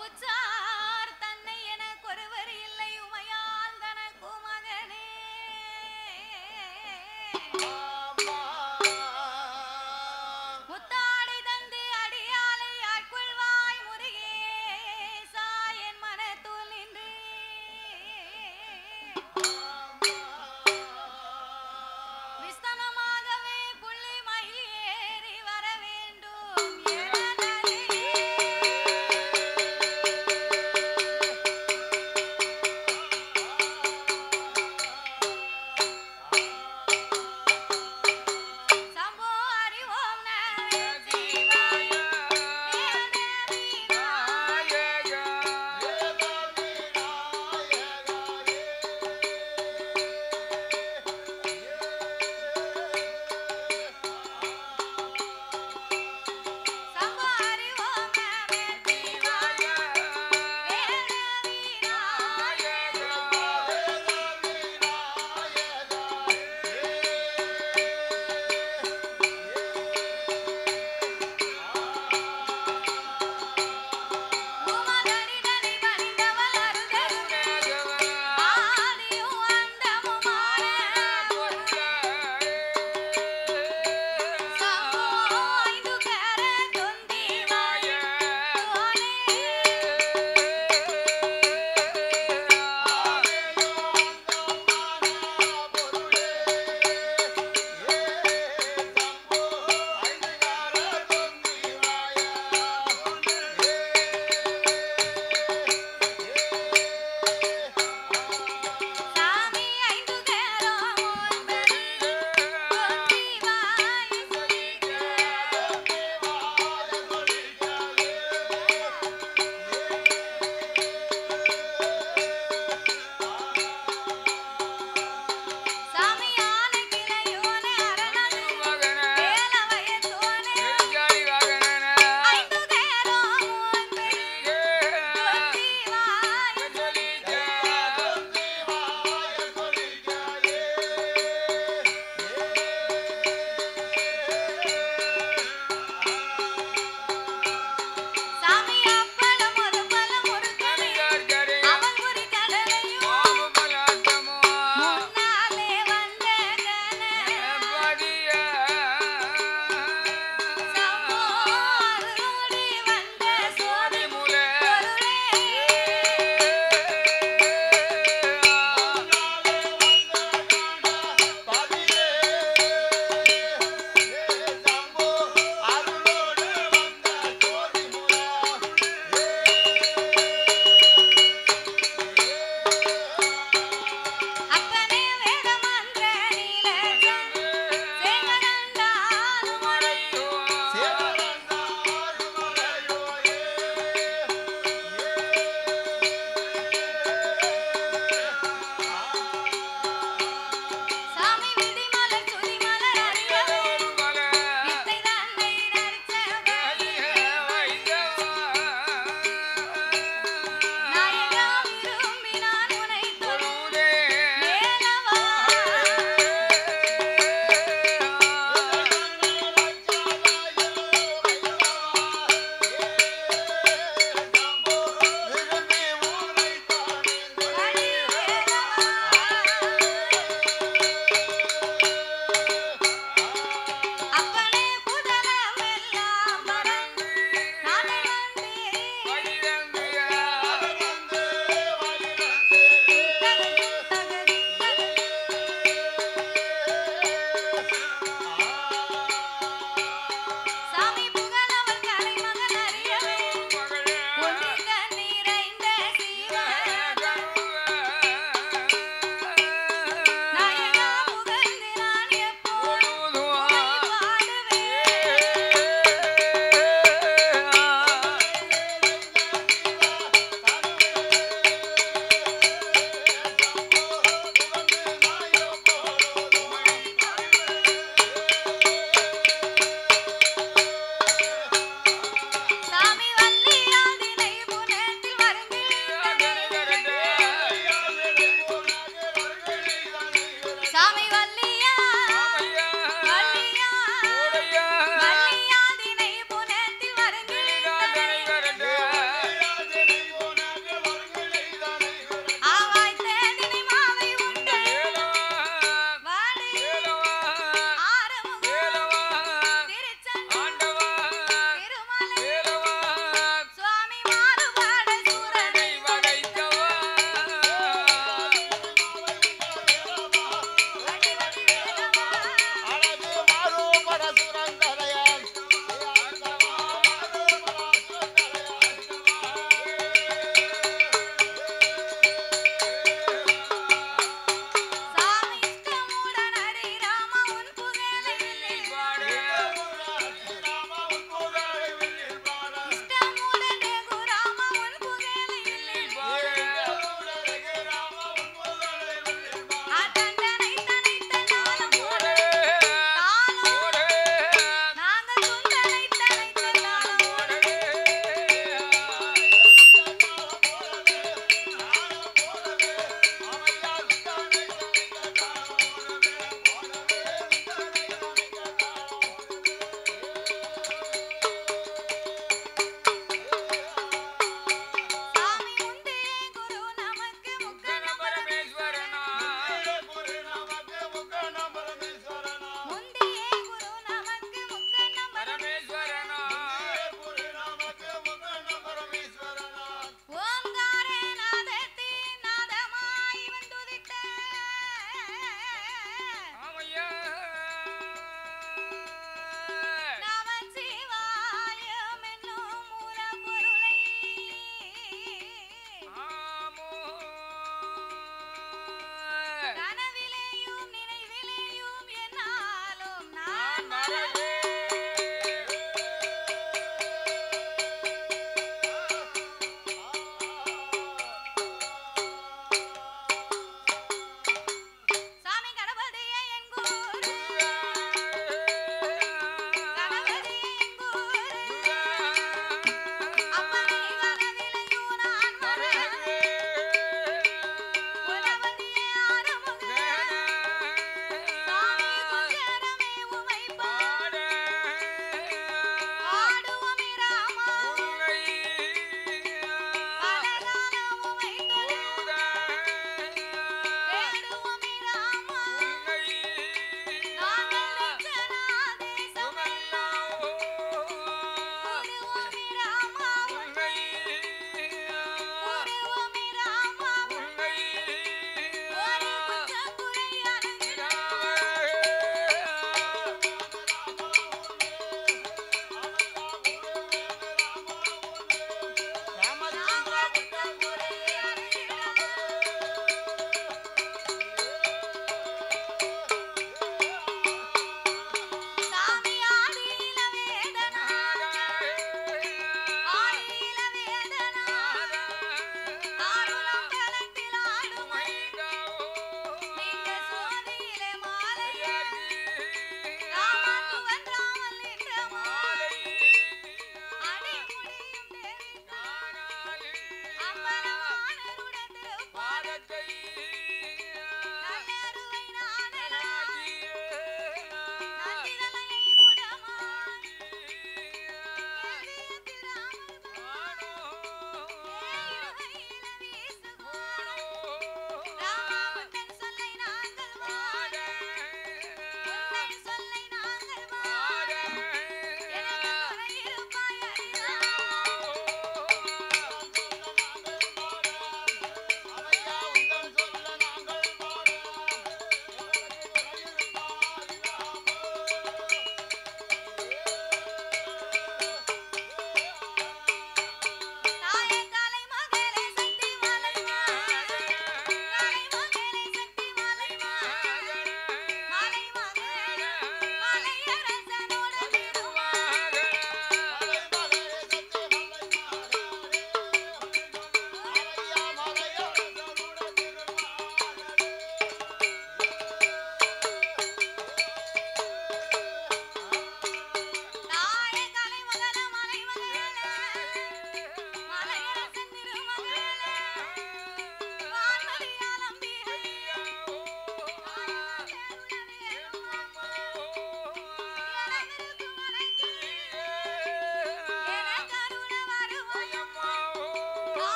உச்சார் தன்னை என கொருவர் இல்லை உமையால் தனக்கு மகனே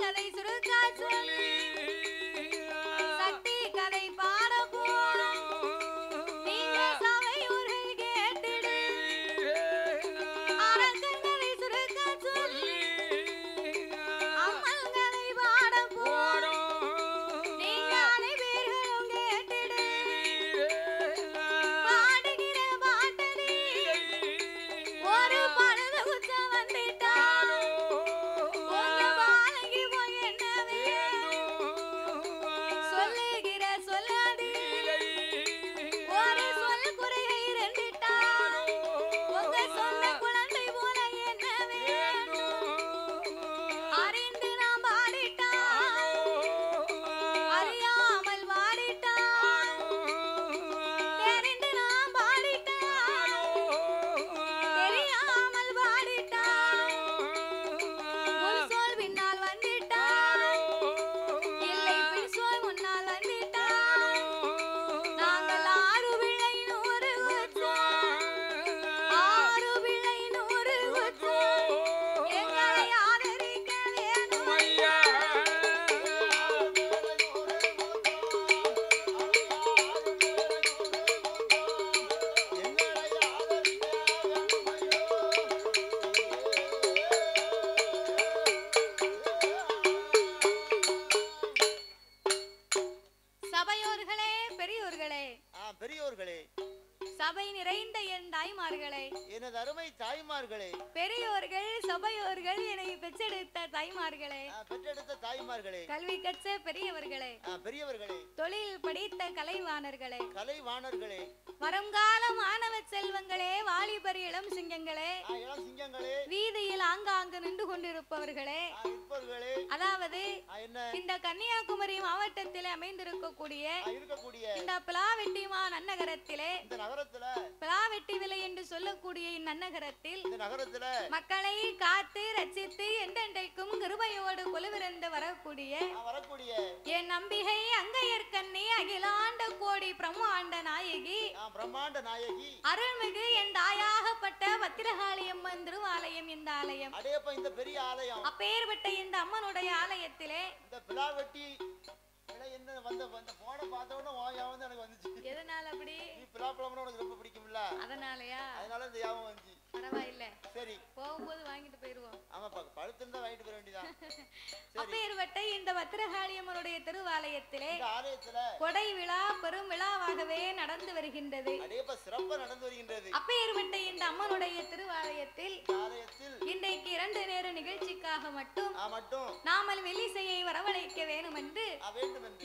கதை சுருக்கா சொல்லி சக்தி கதை பாட போறோம். நீங்க சபையோர்கள் கேட்டுடு. அரக்கன் கதை சுருக்கா சொல்லி அம்மன் கதை பாட போறோம். நீங்க அனைவர்களும் கேட்டுடு. பாடுகிற பாட்டடி ஒரு பழுத குச்ச வந்துட்டா. உங்க பாலகி போய் என்ன வேணும்? சொல்லுகிற சொல்லாதி ஒரு சொல் குறையை ரெண்டுட்டா. உங்க சொந்த குழந்தை போல என்ன வேணும்? அறிந்து நாம் பாடிட்டா. அறியாமல் பாடிட்டா. தெரிந்து நாம் பாடிட்டா. தெரியாமல் பாடிட்டா. ஒரு சொல் பின்னால் வந்துட்டா. இல்லை பின் சொல் முன்னால் வந்துட்டா. நாங்கள் 6 பிள்ளை 100 குற்றம். 6 பிள்ளை 100 குற்றம். எங்களை ஆதரிக்க வேணும் ஐயா. சபையோர்களே, பெரியோர்களே, பெரியோர்களே, சபை நிறைந்த என் தாய்மார்களே, எனது அருமை தாய்மார்களே, பெரியோர்கள், சபையோர்கள், என்னை பெற்றெடுத்த தாய்மார்களே, பெற்றெடுத்த தாய்மார்களே, கல்வி கற்ற பெரியவர்களே, பெரியவர்களே, தொழில் படித்த கலைவாணர்களே, கலைவாணர்களே, வருங்கால மாணவ செல்வங்களே, வாலிபர் இளம் சிங்கங்களே, இளம் சிங்கங்களே, வீதியில் ஆங்காங்கு நின்று கொண்டிருப்பவர்களே, இருப்பவர்களே, அதாவது என்ன இந்த கன்னியாகுமரி மாவட்டத்தில் அமைந்திருக்கக்கூடிய இருக்கக்கூடிய இந்த பிளாவெட்டிமா நன்னகரத்திலே, இந்த நகரத்துல பிளாவெட்டி விலை என்று சொல்லக்கூடிய இந்நன்னகரத்தில் இந்த நகரத்துல மக்களை காத்து ரட்சித்து என்றென்றைக்கும் கிருபையோடு கொலுவிருந்து வரக்கூடிய வரக்கூடிய என் நம்பிகை அங்கையர்கண்ணி அகிலாண்ட கோடி பிரம்மாண்ட நாயகி பிரம்மாண்ட நாயகி அருள்மிகு என் தாயாகப்பட்ட பத்திரகாளி அம்மன் திருவாலயம். இந்த ஆலயம் அடேப்ப இந்த பெரிய ஆலயம். அப்பேற்பட்ட இந்த அம்மனுடைய ஆலயத்திலே இந்த பிளாவெட்டி என்ன வந்த போன பார்த்த உடனே வந்து எனக்கு வந்துச்சு. எதனால அப்படி? நீ பிளாப்பழம்னா உனக்கு ரொம்ப பிடிக்கும்ல, அதனாலயா? அதனால இந்த ஞாபகம் வந்துச்சு. பரவாயில்ல, சரி போகும்போது வாங்கிட்டு போயிருவோம். ஆமாப்பா, பழுத்து இருந்தா வாங்கிட்டு போயிட வேண்டியதான். அப்பேற்பட்ட இந்த பத்திரகாளியம்மனுடைய திருவாலயத்திலே இந்த ஆலயத்துல கொடை விழா பெரும் விழாவாகவே நடந்து வருகின்றது. அடேப்ப சிறப்பா நடந்து வருகின்றது. அப்பேற்பட்ட இந்த அம்மனுடைய திருவாலயத்தில் ஆலயத்தில் இன்றைக்கு 2 நேர நிகழ்ச்சிக்காக மட்டும் நாமல் வெள்ளிசையை வரவழைக்க வேண்டும் என்று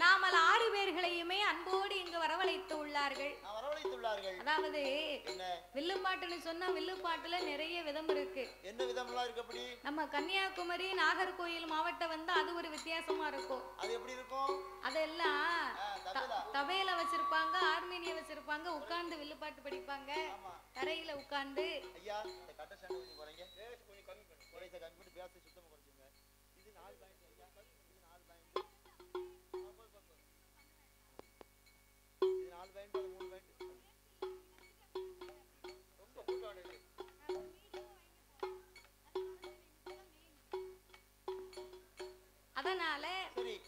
நாமல் 6 பேர்களையுமே அன்போடு இங்கு வரவழைத்து உள்ளார்கள். அதாவது வில்லுப்பாட்டுன்னு சொன்னா வில்லுப்பாட்டுல நிறைய விதம் இருக்கு. என்ன விதம்லாம் இருக்கு? அப்படி நம்ம கன்னியாகுமரி நாகர்கோயில் மாவட்டம் வந்து அது ஒரு வித்தியாசமா இருக்கும். அது எப்படி இருக்கும்? அதெல்லாம் தபேல வச்சிருப்பாங்க, ஹார்மோனிய வச்சிருப்பாங்க, உட்கார்ந்து வில்லுப்பாட்டு படிப்பாங்க, தரையில உட்கார்ந்து. ஐயா இந்த கட்ட ஸ்டாண்ட் கொஞ்சம் குறைங்க, கொஞ்சம் கம்மி பண்ணு, குறைச்ச கம்மி பண்ணி பேச சுத்தமா குறைச்சுங்க. இது 4 பாயிண்ட் ஐயா, இது 4 பாயிண்ட், இது 4 பாயிண்ட், 3 பாயிண்ட். ரொம்ப கூட்டம் இருக்கு. அதனால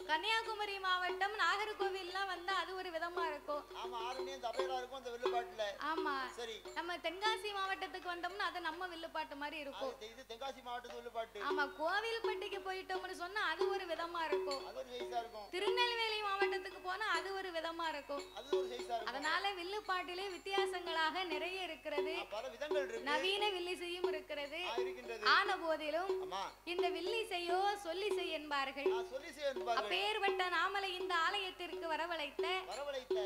கன்னியாகுமரி மாவட்டம் நாகர்கோவில்லாம் வந்தா அது ஒரு விதமா இருக்கும். ஆமா, ஆரணியம் தபேலா இருக்கும் அந்த வில்லுப்பாட்டுல. ஆமா, சரி. நம்ம தென்காசி மாவட்டத்துக்கு வந்தோம்னா அது நம்ம வில்லுப்பாட்டு மாதிரி இருக்கும். இது தென்காசி மாவட்டத்து வில்லுப்பாட்டு. ஆமா, கோவில்பட்டிக்கு போயிட்டோம்னு சொன்னா அது ஒரு விதமா இருக்கும். அது ஒரு சைஸா இருக்கும். திருநெல்வேலி மாவட்டத்துக்கு போனா அது ஒரு விதமா இருக்கும். அது ஒரு சைஸா இருக்கும். அதனால வில்லுப்பாட்டிலே வித்தியாசங்களாக நிறைய இருக்கிறது. பல விதங்கள் இருக்கு. நவீன வில்லிசையும் இருக்கிறது. இருக்கின்றது. ஆன போதிலும் இந்த வில்லிசையோ சொல்லிசை என்பார்கள். அப்பேற்பட்ட நாமலை இந்த ஆலயத்திற்கு வரவழைத்த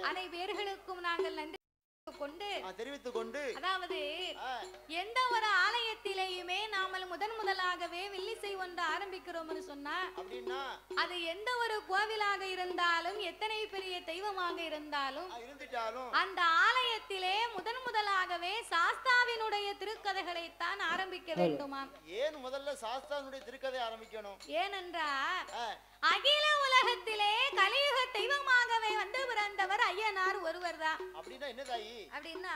அனை பேர்களுக்கும் நாங்கள் நன்றி தெரிவித்துக் கொண்டு, அதாவது எந்த ஒரு ஆலயத்திலேயுமே நாமல் முதலாகவே வில்லிசை ஒன்று ஆரம்பிக்கிறோம் சொன்னா அது எந்த ஒரு கோவிலாக இருந்தாலும் எத்தனை பெரிய தெய்வமாக இருந்தாலும் அந்த ஆலயத்திலே முதலாகவே சாஸ்தாவினுடைய திருக்கதைகளைத்தான் ஆரம்பிக்க வேண்டுமா? ஏன் முதல்ல சாஸ்தாவினுடைய திருக்கதை ஆரம்பிக்கணும்? ஏனென்றால் அகில உலகத்திலே கலியுக தெய்வமாகவே வந்து பிறந்தவர் ஐயனார் ஒருவர் தான். அப்படின்னா என்ன தாயி? அப்படின்னா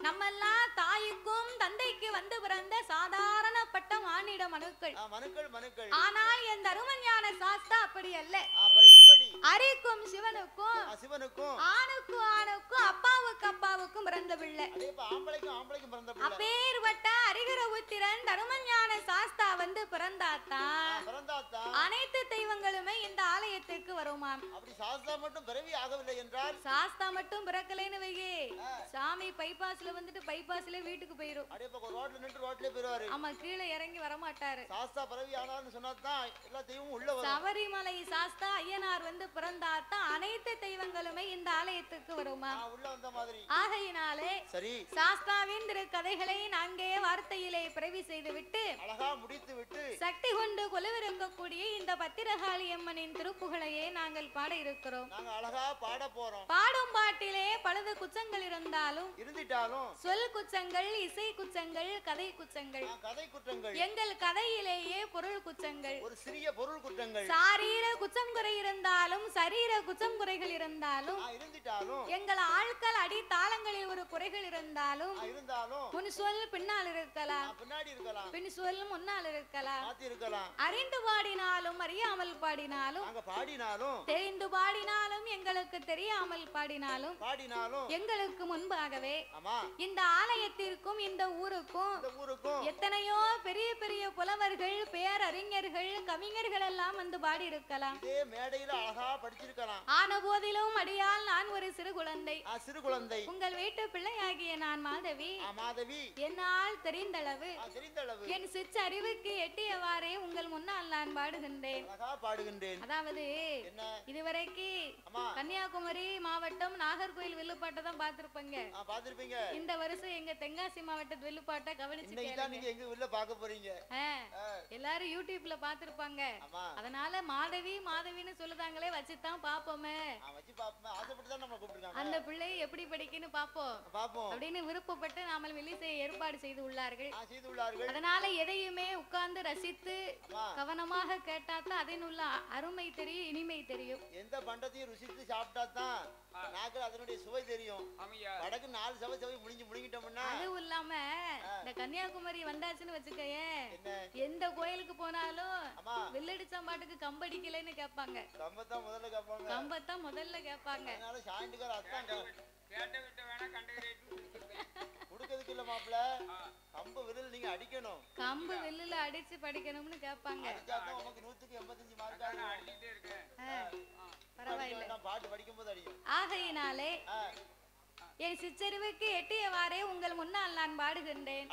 நம்ம எல்லாம் தாய்க்கும் தந்தைக்கு வந்து பிறந்த சாதாரணப்பட்ட மானிட மனுக்கள். ஆனால் என் தருமஞான சாஸ்தா அப்படி அல்ல. எப்படி? அரிக்கும் சிவனுக்கும் ஆணுக்கும் அப்பாவுக்கும் பிறந்த பிள்ளை. ஆம்பளைக்கும் பிறந்த பிள்ளை. அப்பேர்பட்ட அரிகர உத்திரன் தருமஞான சாஸ்தா வந்து பிறந்தாத்தான் அனைத்து தெய்வங்களுமே இந்த ஆலயத்துக்கு வருமாம். அப்படி சாஸ்தா மட்டும் பிறவி ஆகவில்லை என்றால் சாஸ்தா மட்டும் பிறக்கலைன்னு வையே, சாமி பைபாஸ்ல வந்துட்டு பைபாஸ்ல வீட்டுக்கு போயிரும். ரோட்ல நின்று ரோட்லயே போயிருவாரு. ஆமா, கீழே இறங்கி வர மாட்டாரு. சாஸ்தா பிறவி ஆனான்னு சொன்னாதான் எல்லா தெய்வமும் உள்ள வரும். சபரிமலை சாஸ்தா ஐயனார் வந்து பிறந்தாத்தான் அனைத்து தெய்வங்களுமே இந்த ஆலயத்துக்கு வருமா. உள்ள வந்த மாதிரி. ஆகையினாலே சரி, சாஸ்தாவின் திருக்கதைகளை நான்கே வார்த்தையிலே பிறவி செய்து விட்டு அழகா முடித்து விட்டு சக்தி கொண்டு கொலுவிருக்கக்கூடிய இந்த பத்திரகாளி அம்மனின் திருப்புகளையே நாங்கள் பாட இருக்கிறோம். நாங்க அழகா பாட போறோம். பாடும் பாட்டிலே பலது குச்சங்கள் இருந்திட்டாலும் சொல் குச்சங்கள், இசை குச்சங்கள், கதை குச்சங்கள். எங்கள் கதையிலேயே பொருள் குச்சங்கள், ஒரு சிறிய பொருள் குற்றங்கள். சாரீர குச்சம் குறை இருந்தாலும் சரீர குச்சம் குறைகள் இருந்தாலும் எங்கள் ஆட்கள் அடி தாளங்களில் ஒரு குறைகள் இருந்தாலும் முன் சொல் பின்னால் இருக்கலாம், பின் சொல் முன்னால் இருக்கலாம். அறிந்து பாடினாலும் அறியாமல் பாடினாலும் தெரிந்து பாடினாலும் எங்களுக்கு தெரியாமல் பாடினாலும் எங்களுக்கு முன்பாகவே இந்த ஆலயத்திற்கும் இந்த ஊருக்கும் எத்தனையோ பெரிய பெரிய புலவர்கள், பேரறிஞர்கள், கவிஞர்கள் எல்லாம் வந்து பாடி இருக்கலாம். ஆன போதிலும் அடியால் நான் ஒரு சிறு குழந்தை. உங்கள் வீட்டு பிள்ளையாகிய நான் மாதவி. என்னால் தெரிந்தளவு என் சிற்றறிவுக்கு எட்டியவாறே உங்கள் முன்னால் நான் பாடுகின்றேன். அதாவது இதுவரைக்கு கன்னியாகுமரி மாவட்டம் நாகர்கோயில் வில்லுப்பாட்டை தான் பார்த்திருப்பீங்க. இந்த வருஷம் எங்க தென்காசி மாவட்டத்து வில்லுப்பாட்டை கவனிச்சு எல்லாரும் யூடியூப்ல பாத்திருப்பாங்க. அதனால மாதவி மாதவின்னு சொல்லுதாங்களே, வச்சுதான் பாப்போமே, அந்த பிள்ளையை எப்படி படிக்கன்னு பாப்போம் அப்படின்னு விருப்பப்பட்டு நாமல் வெளியே ஏற்பாடு செய்து உள்ளார்கள். அதனால எதையுமே உட்கார்ந்து ரசித்து கவனமாக கேட்டாதான் அதன் உள்ள அருமை தெரியும், இனிமை தெரியும். எந்த பண்டத்தையும் ருசித்து சாப்பிட்டாதான் அதனுடைய சுவை தெரியும். வடக்கு 4 சவை முடிஞ்சிட்டோம்னா அதுவும் இல்லாம இந்த கன்னியாகுமரி வந்தாச்சுன்னு வச்சுக்கயே, எந்த கோயிலுக்கு போனாலும் வெள்ளடிச்சாம் பாட்டுக்கு கம்படிக்கலன்னு கேட்பாங்க. கம்பத்தான் முதல்ல கேட்பாங்க. கம்பு விரல் நீங்க அடிக்கணும், கம்பு வில்லுல அடிச்சு படிக்கணும்னு கேட்பாங்க. பரவாயில்லை, பாட்டு படிக்கும் போது அடிக்கும். ஆகையினாலே என் சிற்றறிவுக்கு எட்டியவாறே உங்கள் முன்னால் நான் பாடுகின்றேன்.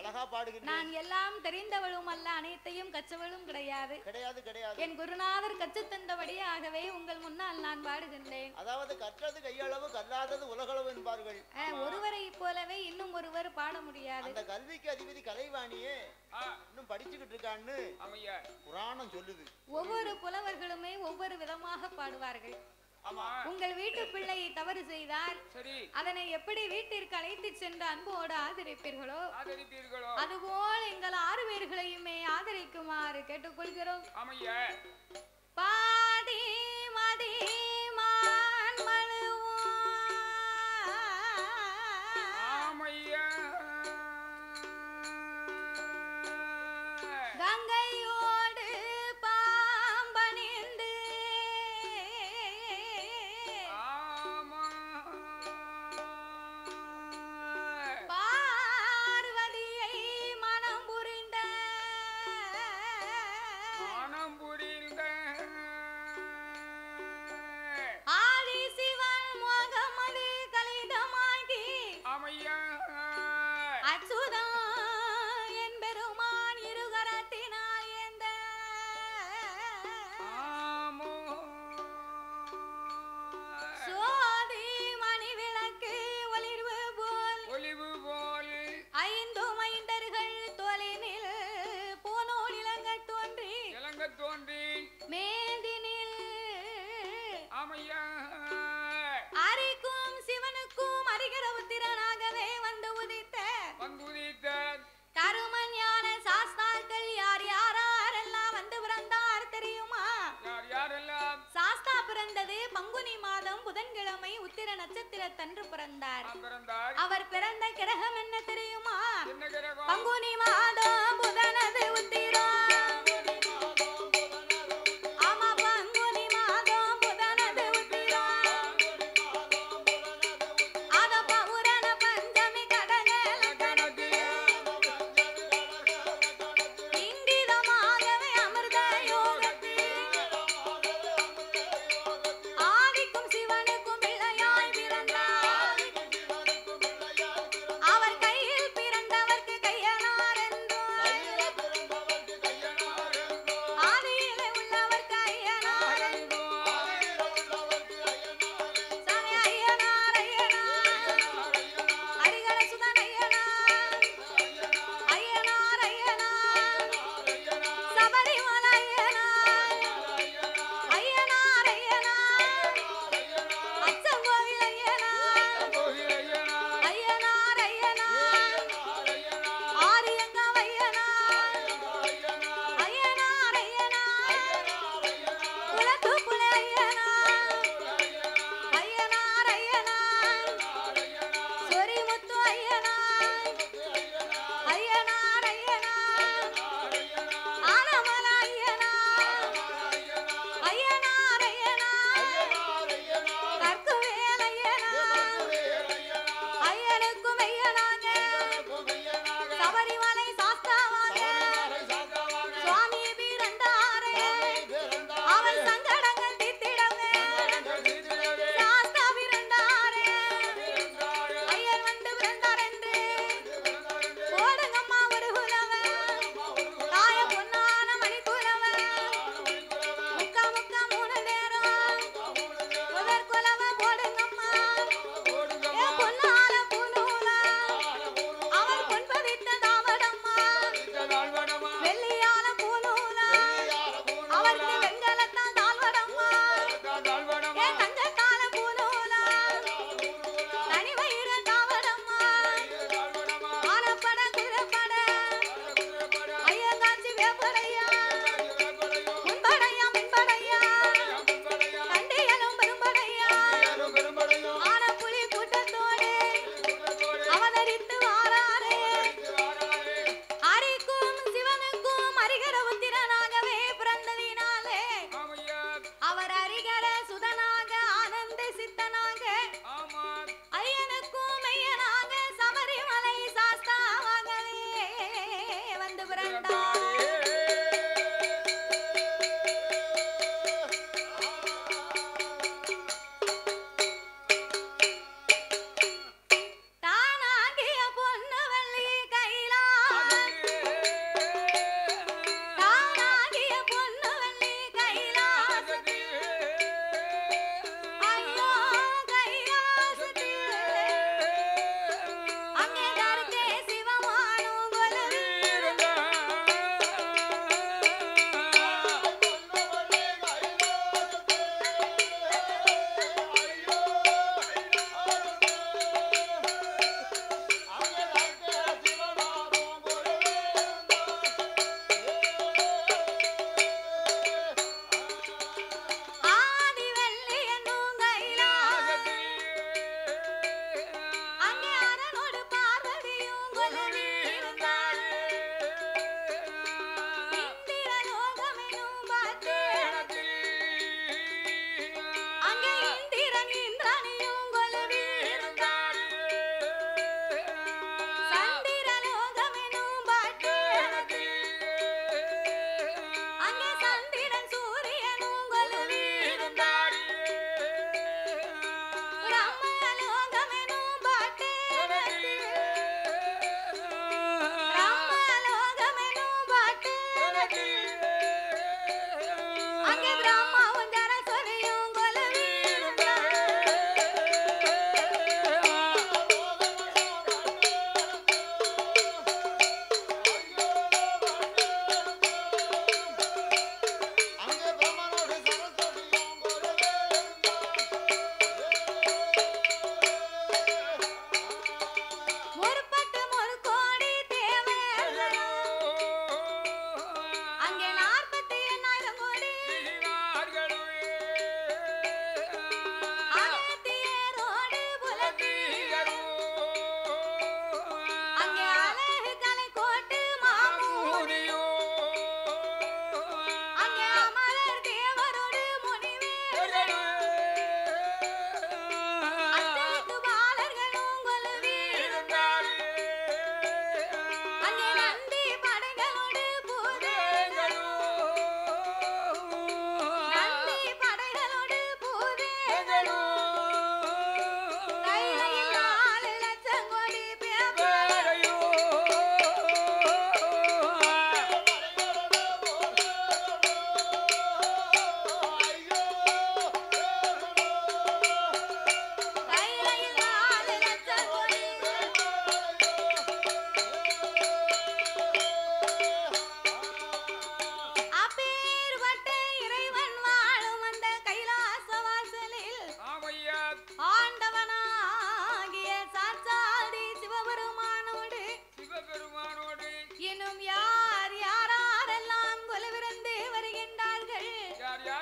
நான் எல்லாம் தெரிந்தவளும் அல்ல, அனைத்தையும் கற்றவளும் கிடையாது. என் குருநாதர் கற்று தந்தபடியாகவே உங்கள் முன்னால் நான் பாடுகின்றேன். அதாவது கற்றது கையளவு, கல்லாதது உலகளவு என்பார்கள். ஒருவரை போலவே இன்னும் ஒருவர் பாட முடியாது. அந்த கல்விக்கு அதிபதி கலைவாணியே இன்னும் படிச்சுக்கிட்டு இருக்கான்னு புராணம் சொல்லுது. ஒவ்வொரு புலவர்களுமே ஒவ்வொரு விதமாக பாடுவார்கள். உங்கள் வீட்டு பிள்ளை தவறு செய்தால் அதனை எப்படி வீட்டிற்கு அழைத்து சென்று அன்போடு ஆதரிப்பீர்களோ அதுபோல் எங்கள் 6 பேர்களையுமே ஆதரிக்குமாறு கேட்டுக்கொள்கிறோம். பாதி மதி கங்கையோடு பாம்பணிந்து பார்வதியை மனம் புரிந்த ஆதிசிவன் மோகமது கலிதமாகி அச்சுதம் என்பெருமான் இருகரத்தினால் ஏந்த சோதி மணி விளக்கு ஒளிர்வு போல் 5 மைந்தர்கள் தோளினில் போனோல் இளங்க தோன்றி மேதினில் அரிக்கும் சிவனுக்கும் அரிகர உத்திரனாகவே வந்து உதித்த தருமஞான சாஸ்தாக்கள் யார் யாரெல்லாம் வந்து பிறந்தார் தெரியுமா? சாஸ்தா பிறந்தது பங்குனி மாதம் புதன்கிழமை உத்திர நட்சத்திரத்தன்று பிறந்தார். அவர் பிறந்த கிரகம் என்ன தெரியுமா? பங்குனி மாதம் புதனது உத்திரம். ஆமா, பங்குனி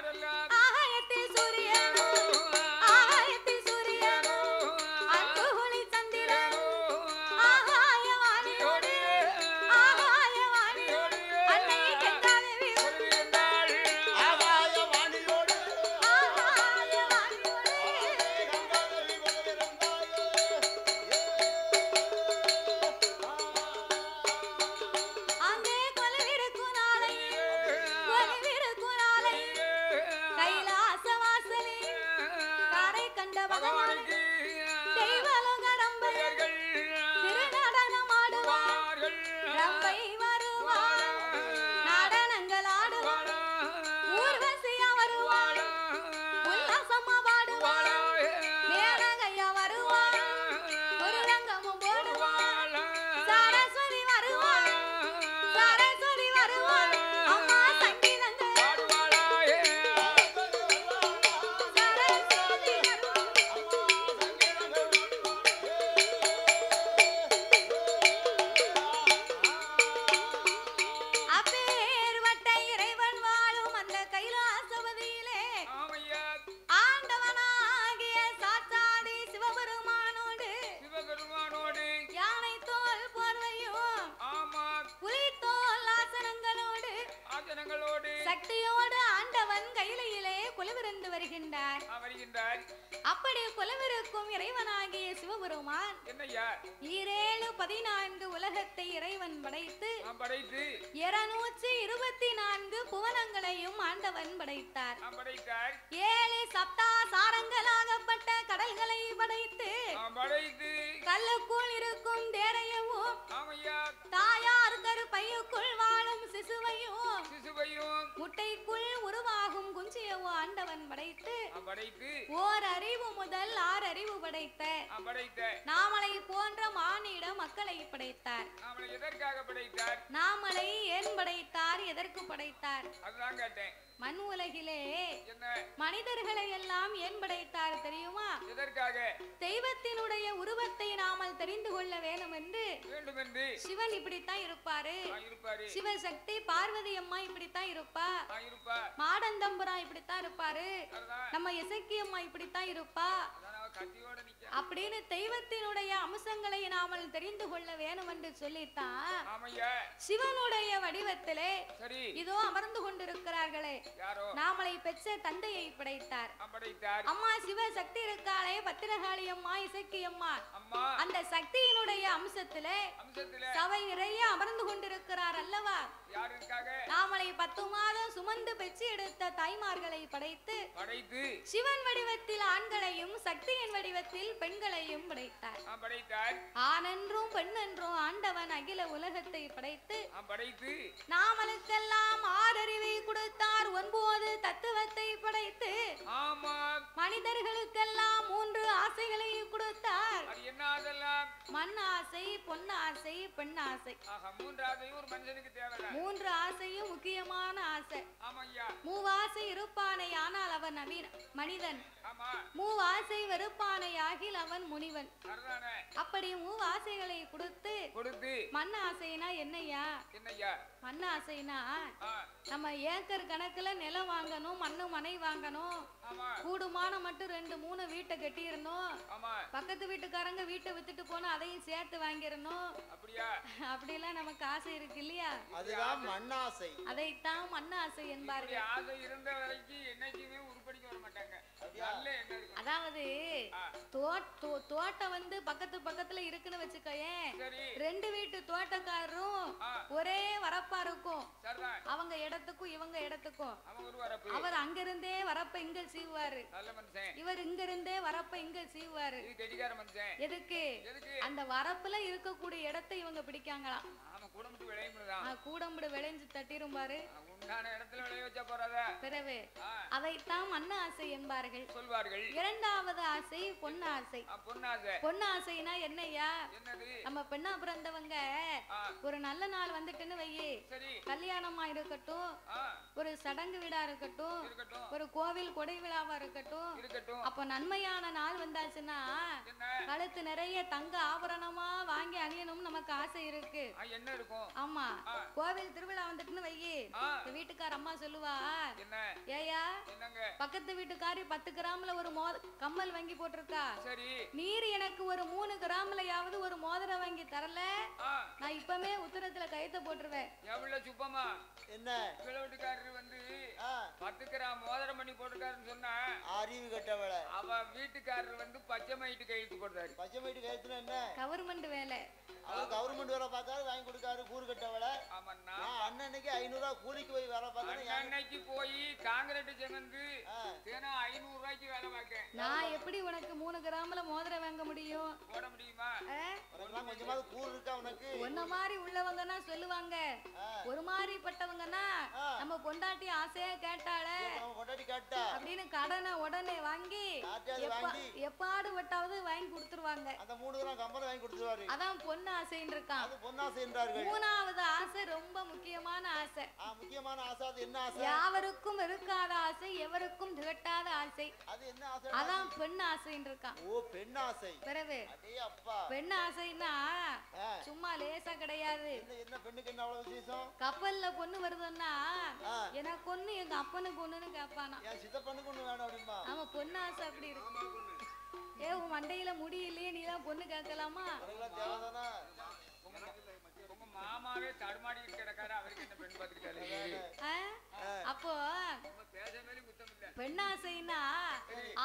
ஆகாயத்தில் சூரியன் ஆகாயத்தில் சூரியன் அன்பு ஒளி சந்திரன் ஆகாயவாணியோடு ஆகாயவாணியோடு அன்னை கங்காதேவி ஆகாயவாணியோடு ஆகாயவாணியோடு அங்கே கொலுவிருக்கும் நாளை கொலுவிருக்கும் நாளை கைலாச வாசலில் காரை கண்ட பகவான் தெய்வலோக ரம்பையர்கள் திருநடனமாடுவார் ரம்பை வருவார் நடனங்கள் ஆடுவார் ஊர்வசியா வருவார் உல்லாசமா பாடுவார் மேனகையா வருவார் ஒரு ரங்கமும் போடுவார் சரஸ்வதி வருவார் சரஸ்வதி வருவார் அம்மா சங்கீதங்கள் சரஸ்வதி அப்பேர்வட்ட இறைவன் வாழும் அந்த கைலாசபதியிலே ஆண்டவனாகிய சாத்தாடி சிவபெருமானோடு யானை தோல் போர்வையும் புலித்தோல் ஆசனங்களோடு சக்தியோடு ஆண்டவன் கையிலே குலவிருந்து வருகின்றார். அப்படி குலவிருக்கும் இறைவனாகிய சிவபெருமான் 714 உலகத்தை இறைவன் படைத்து 224 புவனங்களையும் ஆண்டவன் படைத்தார். 7 சப்தா சாரங்களாகப்பட்ட கடல்களை படைத்து கல்லுக்குள் இருக்கும் தேரையவும் தாயார் கருப்பையுக்குள் வாழும் சிசுவையும் முட்டைக்குள் உருவாகும் குஞ்சியவோ ஆண்டவன் படைத்து ஓர் அறிவு முதல் 6 அறிவு படைத்த நாமலை போன்ற மானிட மக்களை படைத்தார். நாமலை ஏன் படைத்தார், எதற்கு படைத்தார்? மண் உலகிலே மனிதர்களை எல்லாம் ஏன் படைத்தார் தெரியுமா? தெய்வத்தினுடைய உருவத்தை நாமல் தெரிந்து கொள்ள வேண்டும் என்று சிவன் இப்படித்தான் இருப்பாரு, சிவசக்தி பார்வதி அம்மா இப்படித்தான் இருப்பா, மாடந்தம்புரா இப்படித்தான் இருப்பாரு, நம்ம இசக்கி அம்மா இப்படித்தான் இருப்பா அப்படின்னு தெய்வத்தினுடைய அம்சங்களை நாமல் தெரிந்து கொள்ள வேண்டும் என்று சொல்லித்தான் சிவனுடைய வடிவத்திலே இதோ அமர்ந்து கொண்டிருக்கிறார்களே நாமலை பெற்ற தந்தையை படைத்தார். அம்மா சிவசக்தி இருக்காளே பத்திரகாளி அம்மா இசக்கி அம்மா, அந்த சக்தியினுடைய அம்சத்திலே சபை நிறைய அமர்ந்து கொண்டிருக்கிறார் அல்லவா? நாமலை 10 மாதம் சுமந்து பெற்று எடுத்த தாய்மார்களை படைத்து சிவன் வடிவத்தில் ஆண்களையும் சக்தியின் வடிவத்தில் பெண்களையும் படைத்தார். ஆணென்றும் பெண்ணென்றும் ஆண்டவன் அகில உலகத்தை படைத்து நாமலுக்கெல்லாம் 6 அறிவை கொடுத்தார். 9 தத்துவத்தை படைத்து மனிதர்களுக்கெல்லாம் 3 ஆசைகளை கொடுத்தார். மண் ஆசை, பொன்னாசை, பெண்ணாசை. 3 ஆசையும் முக்கியமான ஆசை. மூவாசை இருப்பானை ஆனால் அவன் மனிதன், மூவாசை வெறுப்பானை ஆகில் அவன் முனிவன். அப்படி மூவாசைகளை கொடுத்து மண் ஆசைனா என்னையா? மண் ஆசைனா நம்ம ஏக்கர் கணக்குல நிலம் வாங்கணும், மண்ணு மனை வாங்கணும், கூடுமான மட்டும் 2-3 வீட்டை கட்டிடணும், பக்கத்து வீட்டுக்காரங்க வீட்டை வித்துட்டு போனா அதையும் சேர்த்து வாங்கிடணும். அப்படிலாம் நமக்கு ஆசை இருக்கு இல்லையா? அதுதான் மண்ணாசை. அதைத்தான் மண்ணாசை என்பார்கள். அதாவது தோட்டம் வந்து பக்கத்துல இருக்குன்னு வச்சுக்கோயேன், 2 வீட்டு தோட்டக்காரரும் ஒரே வரப்பா இருக்கும். அவங்க இடத்துக்கும் இவங்க இடத்துக்கும் அவர் அங்கிருந்தே வரப்ப இங்க சீவாரு, இவர் இங்க இருந்தே வரப்ப இங்க சீவாரு. எதுக்கு? அந்த வரப்புல இருக்கக்கூடிய இடத்தை இவங்க பிடிக்காங்களாம். கூடம்புடு விளைஞ்சு தட்டிரும் பாரு. பிறகு அதைத்தான் மண்ண ஆசை என்பார்கள். இரண்டாவது ஆசை பொன்னாசை. பொன்னாசைனா என்னையா? நம்ம பெண்ணா பிறந்தவங்க ஒரு நல்ல நாள் வந்துட்டுன்னு வையே, கல்யாணமா இருக்கட்டும், ஒரு சடங்கு வீடா இருக்கட்டும், ஒரு கோவில் கொடை விழாவா இருக்கட்டும் அப்ப நன்மையான நாள் வந்தாச்சுன்னா கழுத்து நிறைய தங்க ஆபரணமா வாங்கி அணியணும் நமக்கு ஆசை இருக்கு. என்ன இருக்கும்? ஆமா, கோவில் திருவிழா வந்துட்டுன்னு வையி, வீட்டுக்கார அம்மா சொல்லுவா, ஏயா பக்கத்து வீட்டுக்காரி 10 கிராம்ல ஒரு கம்மல் வாங்கி போட்டிருக்கா, நீர் எனக்கு ஒரு 3 கிராம்லயாவது ஒரு மோதிரம் வாங்கி தரல, நான் இப்பவே உத்தரத்துல கையெழுத்து போட்டுருவேன். எவ்வளவு சுப்பமா என்ன வீட்டுக்காரர் வந்து 10 கிராம் மோதிரம் பண்ணி போட்டுருக்காருன்னு சொன்னா அறிவு கட்டவளை. அவ வீட்டுக்காரர் வந்து பச்சை மயிட்டு கையெழுத்து போடுறாரு. பச்சை மயிட்டு கையெழுத்துனா என்ன? கவர்மெண்ட் வேலை. அவர் கவர்மெண்ட் வேலை பார்க்காரு, வாங்கி கொடுக்காரு கூறு கட்டவளை. அண்ணன்னைக்கு 500 ரூபாய் கூலிக்கு போய் வேலை பார்க்கணும். அன்னைக்கு போய் காங்கிரட் ஜெகந்து 500 ரூபாய்க்கு வேலை பார்க்க நான் எப்படி உனக்கு 3 கிராம்ல மோதிரம் வாங்க முடியும்? போட முடியுமா? கொஞ்சமாவது கூறு இருக்கா உனக்கு? ஒன்ன மாதிரி உள்ளவங்கன்னா சொல்லுவாங்க, ஒரு மாதிரி பட்டவங்கன்னா நம்ம பொண்டாட்டி ஆசையா கேட்டாளே அப்படின்னு கடனை உடனே வாங்கி எப்பாடு வட்டாவது வாங்கி கொடுத்துருவாங்க. அந்த 3 கிராம் கம்பளம் வாங்கி கொடுத்துருவாரு. அதான் பொண்ணு ஆசைன்னு இருக்கான். அது பொண்ணு ஆசைன்றார்கள். மூணாவது ஆசை ரொம்ப முக்கியமான ஆசை. முக்கியமான ஆசை. அது என்ன ஆசை? யாவருக்கும் இருக்காத ஆசை, எவருக்கும் திகட்டாத ஆசை. அது என்ன ஆசை? அதான் பெண் ஆசைன்னு இருக்கான். ஓ, பெண் ஆசை. பிறகு பெண் ஆசைன்னா சும்மா லேசா கிடையாது. என்ன பெண்ணுக்கு என்ன அவ்வளவு விசேஷம்? கப்பல்ல பொண்ணு வருதுன்னா எனக்கு ஒண்ணு எங்க அப்பனுக்கு ஒண்ணுன்னு கேட்பானா. என் சித்தப்பனுக்கு ஒண்ணு வேணும் அப்படிமா. ஆமா, பொண்ணு ஆசை அப்படி இருக்கு. ஏ, உன் மண்டையில முடி இல்லையே, நீதான் பொண்ணு கேட்கலாமா? உங்க மாமாவே தடுமாடி கிடக்காரு, அவருக்கு என்ன பெண் பார்த்துக்கிட்டாரு? அப்போ பெண்ணாசைன்னா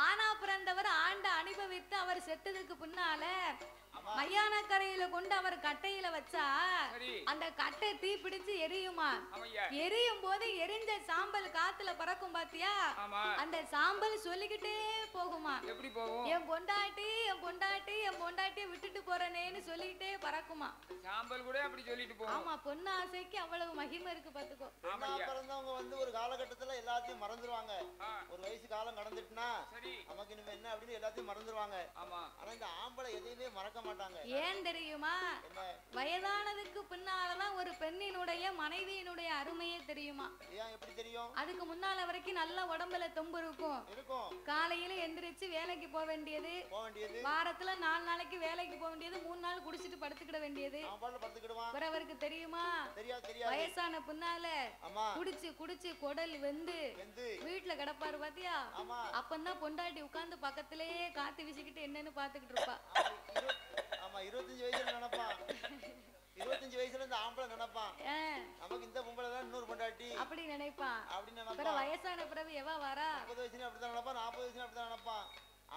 ஆனா பிறந்தவர் ஆண்ட அனுபவித்து அவர் செத்ததுக்கு பின்னால மையான கரையில கொண்டு அவர் கட்டையில வச்சா அந்த கட்டை தீ பிடிச்சு எரியுமா? எரியும் போது எரிஞ்ச சாம்பல் காத்துல பறக்கும் பாத்தியா? அந்த சாம்பல் சொல்லிக்கிட்டே போகுமா? எப்படி போகும்? என் பொண்டாட்டி என் பொண்டாட்டி என் பொண்டாட்டியை விட்டுட்டு போறனேன்னு சொல்லிக்கிட்டே பறக்குமா? சாம்பல் கூட அப்படி சொல்லிட்டு போகும். ஆமா, பொண்ணு ஆசைக்கு அவ்வளவு மகிமை இருக்கு பாத்துக்கோ. பிறந்தவங்க வந்து ஒரு காலகட்டத்துல எல்லாத்தையும் மறந்துடுவாங்க. ஒரு வயசு காலம் கடந்துட்டுனா நமக்கு இனிமே என்ன அப்படின்னு எல்லாத்தையும் மறந்துடுவாங்க. ஆனா இந்த ஆம்பளை எதையுமே மறக்க மாட்டாங்க. ஏன் தெரியுமா? வயதானதுக்கு பின்னாலதான் ஒரு பெண்ணினுடைய மனைவியினுடைய அருமையே தெரியுமா? எப்படி தெரியும்? அதுக்கு முன்னால வரைக்கும் நல்ல உடம்புல தெம்பு இருக்கும். காலையில எந்திரிச்சு வேலைக்கு போக வேண்டியது, வாரத்துல 4 நாளைக்கு வேலைக்கு போக வேண்டியது, 3 நாள் குடிச்சிட்டு படுத்துக்கிட வேண்டியது. அவருக்கு தெரியுமா? வயசான பின்னால குடிச்சு குடிச்சு குடல் வெந்து வீட்டுல கிடப்பாரு பாத்தியா? அப்பந்தான் பொண்டாட்டி உட்கார்ந்து பக்கத்திலேயே காத்து வீசிக்கிட்டு என்னன்னு பாத்துக்கிட்டு இருப்பா. 25 வயசுல நினைப்பான். 25 வயசுல இந்த ஆம்பளை நினைப்பான், நமக்கு இந்த பொம்பளை தான் இன்னொரு பொண்டாட்டி அப்படி நினைப்பான். அப்புறம் வயசான பிறகு எவ வரா? 30 வயசுல அப்படிதான் நினைப்பான், 40 வயசுல அப்படிதான் நினைப்பான்.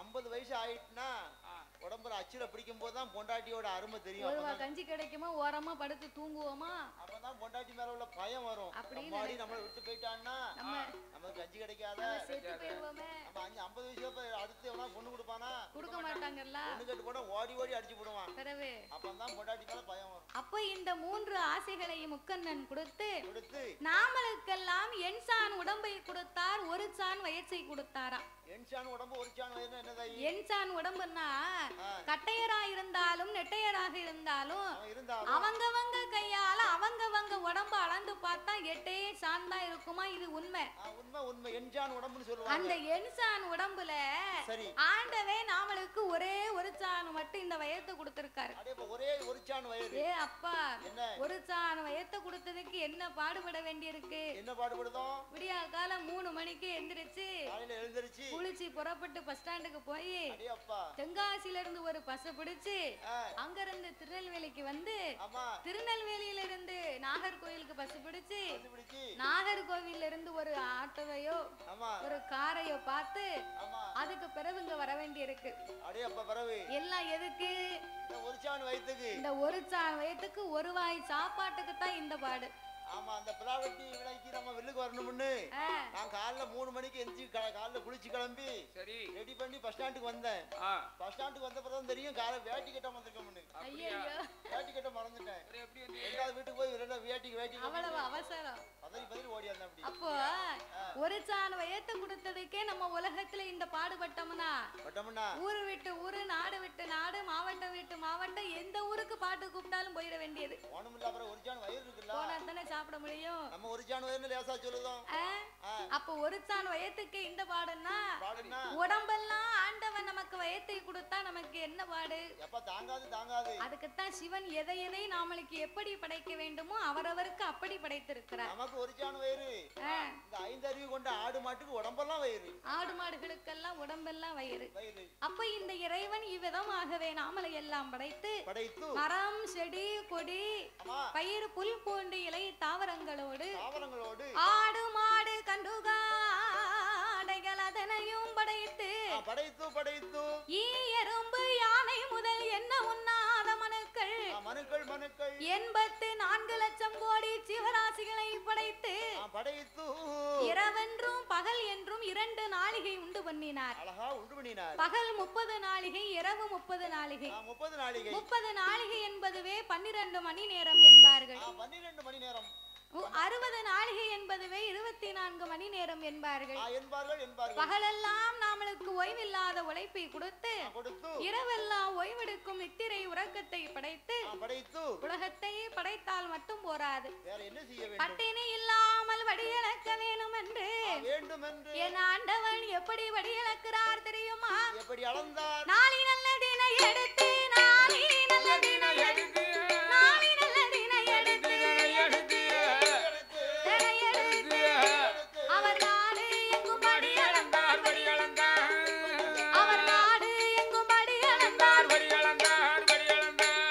50 வயசு ஆயிட்டுனா உடம்புல அச்சில பிடிக்கும் போதுதான் பொண்டாட்டியோட அருமை தெரியும். ஒருவா கஞ்சி கிடைக்குமா, ஓரமா படுத்து தூங்குவோமா, அப்பதான் பொண்டாட்டி மேல உள்ள பயம் வரும். அப்படி நம்மள விட்டு போயிட்டான்னா நமக்கு கஞ்சி கிடைக்காத, செத்து போயிடுவோமே. நம்ம 50 வயசுல அடுத்து எவனா பொண்ணு கொடுப்பானா? கொடுக்க மாட்டாங்கல்ல. பொண்ணு கேட்டு போனா ஓடி ஓடி அடிச்சு போடுவான். அப்பதான் பொண்டாட்டி மேல பயம் வரும். அப்ப இந்த 3 ஆசைகளையும் முக்கண்ணன் கொடுத்து நாமளுக்கெல்லாம் எண்சான் உடம்பை கொடுத்தார், ஒரு சான் வயற்சை கொடுத்தாராம். எண்சான் உடம்பு ஒரு சான் வயது என்னது? எண்சான் உடம்புன்னா கட்டையரா இருந்தாலும் நெட்டையராக இருந்தாலும் அவங்கவங்க கையால அவங்கவங்க உடம்பு அளந்து பார்த்தா 8 சான் தான் இருக்குமா? இது உண்மை. உண்மை. எண்சான் உடம்புன்னு சொல்லுவாங்க. அந்த எண்சான் உடம்புல ஆண்டவே நாமளுக்கு ஒரே ஒரு சான் மட்டும் இந்த வயத்தை கொடுத்திருக்காரு. ஒரே ஒரு சான் வயது. அப்பா, ஒரு சான் வயத்தை கொடுத்ததுக்கு என்ன பாடுபட வேண்டியிருக்கு? என்ன பாடுபடுதோம்? விடியா காலம் 3 மணிக்கு எந்திரிச்சு குளிச்சு புறப்பட்டு பஸ் ஸ்டாண்டுக்கு போய் தென்காசியில இருந்து ஒரு பஸ் பிடிச்சு அங்க இருந்து திருநெல்வேலிக்கு வந்து திருநெல்வேலியில இருந்து நாகர்கோவிலுக்கு பஸ் பிடிச்சு நாகர்கோவில்ல இருந்து ஒரு ஆட்டோவையோ ஒரு காரையோ பார்த்து அதுக்கு பிறகு இங்க வர வேண்டி இருக்கு. எல்லாம் எதுக்கு? இந்த ஒரு சான் வயிற்றுக்கு ஒரு வாய் சாப்பாட்டுக்கு தான் இந்த பாடு. ஆமா, அந்த பிளாவட்டி விலைக்கு நம்ம வெள்ளுக்கு வரணும்னு நான் காலைல 3 மணிக்கு எந்திரிச்சு காலைல குளிச்சு கிளம்பி ரெடி பண்ணி பஸ் ஸ்டாண்டுக்கு வந்தேன். பஸ் ஸ்டாண்டுக்கு வந்த பிறகு தெரியும் காலை வேட்டி கட்ட வந்திருக்கோம்னு. வேட்டி கட்ட மறந்துட்டேன். ரெண்டாவது வீட்டுக்கு போய் வேட்டி அவ்வளவு அவசரம். அப்போ ஒரு சான் வயத்தை கொடுத்ததுக்கே நம்ம உலகத்துல இந்த பாடுபட்டோம்னா ஊரு விட்டு ஊரு நாடு விட்டு நாடு மாவட்டம் விட்டு மாவட்டம் எந்த ஊருக்கு பாட்டு கூப்பிட்டாலும் போயிட வேண்டியது. போனா சாப்பிட முடியும். அப்ப ஒரு சான் வயத்துக்கு இந்த பாடுன்னா உடம்பெல்லாம் ஆண்டவன் நமக்கு வயத்தை கொடுத்தா நமக்கு என்ன பாடு? அதுக்குத்தான் சிவன் எதை எதை நாமளுக்கு எப்படி படைக்க வேண்டுமோ அவரவருக்கு அப்படி படைத்திருக்கிறார். நமக்கு ஒரு சான் வயிறு, இந்த ஐந்தறிவு கொண்ட ஆடு மாட்டுக்கு உடம்பெல்லாம் வயிறு, ஆடு மாடுகளுக்கெல்லாம் உடம்பெல்லாம் வயிறு. அப்ப இந்த இறைவன் இவ்விதமாகவே நாமளை எல்லாம் படைத்து மரம் செடி கொடி பயிர் புல் பூண்டு இலை தாவரங்களோடு ஆடு மாடு கண்டுகாடைகள் அதனையும் படைத்து ஈ எறும்பு யானை முதல் என்ன உண்ணாத மனுக்கள் 84 லட்சம் கோடி ஜீவராசிகளை படைத்து இரவென்றும் பகல் என்றும் 2 நாளிகை உண்டு பண்ணினார். பகல் 30 நாளிகை, இரவு 30 நாளிகை. 30 நாளிகை என்பதுவே 12 மணி நேரம் என்பார்கள். 60 நாளிகை என்பதுவே 24 மணி நேரம் என்பார்கள். பகலெல்லாம் நாமளுக்கு ஓய்வில்லாத உழைப்பை கொடுத்து இரவெல்லாம் ஓய்வெடுக்கும் நித்திரை உறக்கத்தை படைத்து உலகத்தை படைத்தால் மட்டும் போராது, பட்டினி இல்லாமல் வடியளக்க வேணும் என்று என் ஆண்டவன் எப்படி வடியளக்கிறார் தெரியுமா? நாளை நல்ல தினை எடுத்து நாளை நல்ல தினை எடுத்து நாளை நல்ல தினை எடுத்து அவர் நாடு எங்கும் படி அளந்தார் படி அளந்தார் அவர் நாடு எங்கும் படி அளந்தார் படி அளந்தார் படி அளந்தார்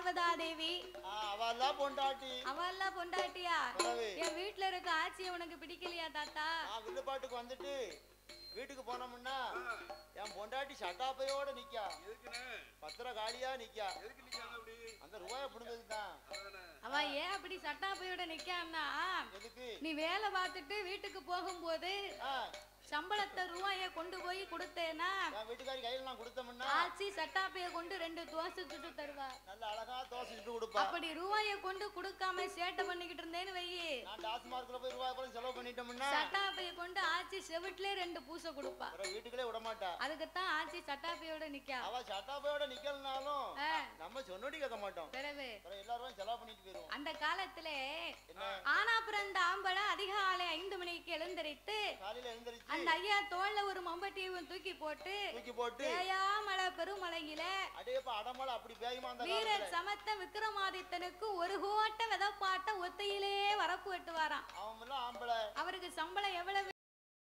சாரதா தேவி அவெல்லாம் பொண்டாட்டியா? என் வீட்டுல இருக்க ஆட்சியை உனக்கு பிடிக்கலையா தாத்தா? வில்லுப்பாட்டுக்கு வந்துட்டு வீட்டுக்கு போனோம்னா என் பொண்டாட்டி சட்டாப்பையோட நிக்கா. பத்திர காலியா நிக்கா. அந்த ரூபாய புடுங்கிறதுதான். அவ ஏன் அப்படி சட்டாப்பையோட நிக்கான்னா, நீ வேலை பார்த்துட்டு வீட்டுக்கு போகும்போது சம்பளத்தை ரூபாய கொண்டு போய் கொடுத்தேனா வீட்டுக்காரி கையில நான் கொடுத்தோம்னா ஆச்சி சட்டாப்பைய கொண்டு 2 தோசை சுட்டு தருவா. நல்ல அழகா தோசை சுட்டு கொடுப்பா. அப்படி ரூபாய கொண்டு கொடுக்காம சேட்டை பண்ணிக்கிட்டு இருந்தேன்னு வையே, நான் டாஸ்மார்க்ல போய் ரூபாய் கூட செலவு பண்ணிட்டோம்னா சட்டாப்பைய கொண்டு ஆச்சி செவிட்ல 2 பூசை கொடுப்பா. வீட்டுக்குள்ளே விட மாட்டா. அதுக்கு தான் ஆச்சி சட்டாப்பையோட நிக்கா. அவ சட்டாப்பையோட நிக்கலனாலும் நம்ம சொன்னோடி கேட்க மாட்டோம். எல்லாரும் செலவு பண்ணிட்டு போயிடுவோம். அந்த காலத்திலே ஆனா பிறந்த ஆம்பளை அதிகாலை 5 மணிக்கு எழுந்திரித்து காலையில எழுந்திரிச்சு அந்த ஐயா தோள்ல ஒரு மம்பட்டியை தூக்கி போட்டு பேயாமலை பெருமலையில அடமலை அப்படி பேயுமா வீர சமத்த விக்ரமாதித்தனுக்கு 1 கோட்டை விதப்பாட்ட ஒத்தையிலே வரப்பு வெட்டுவாராம். அவருக்கு சம்பளம் எவ்வளவு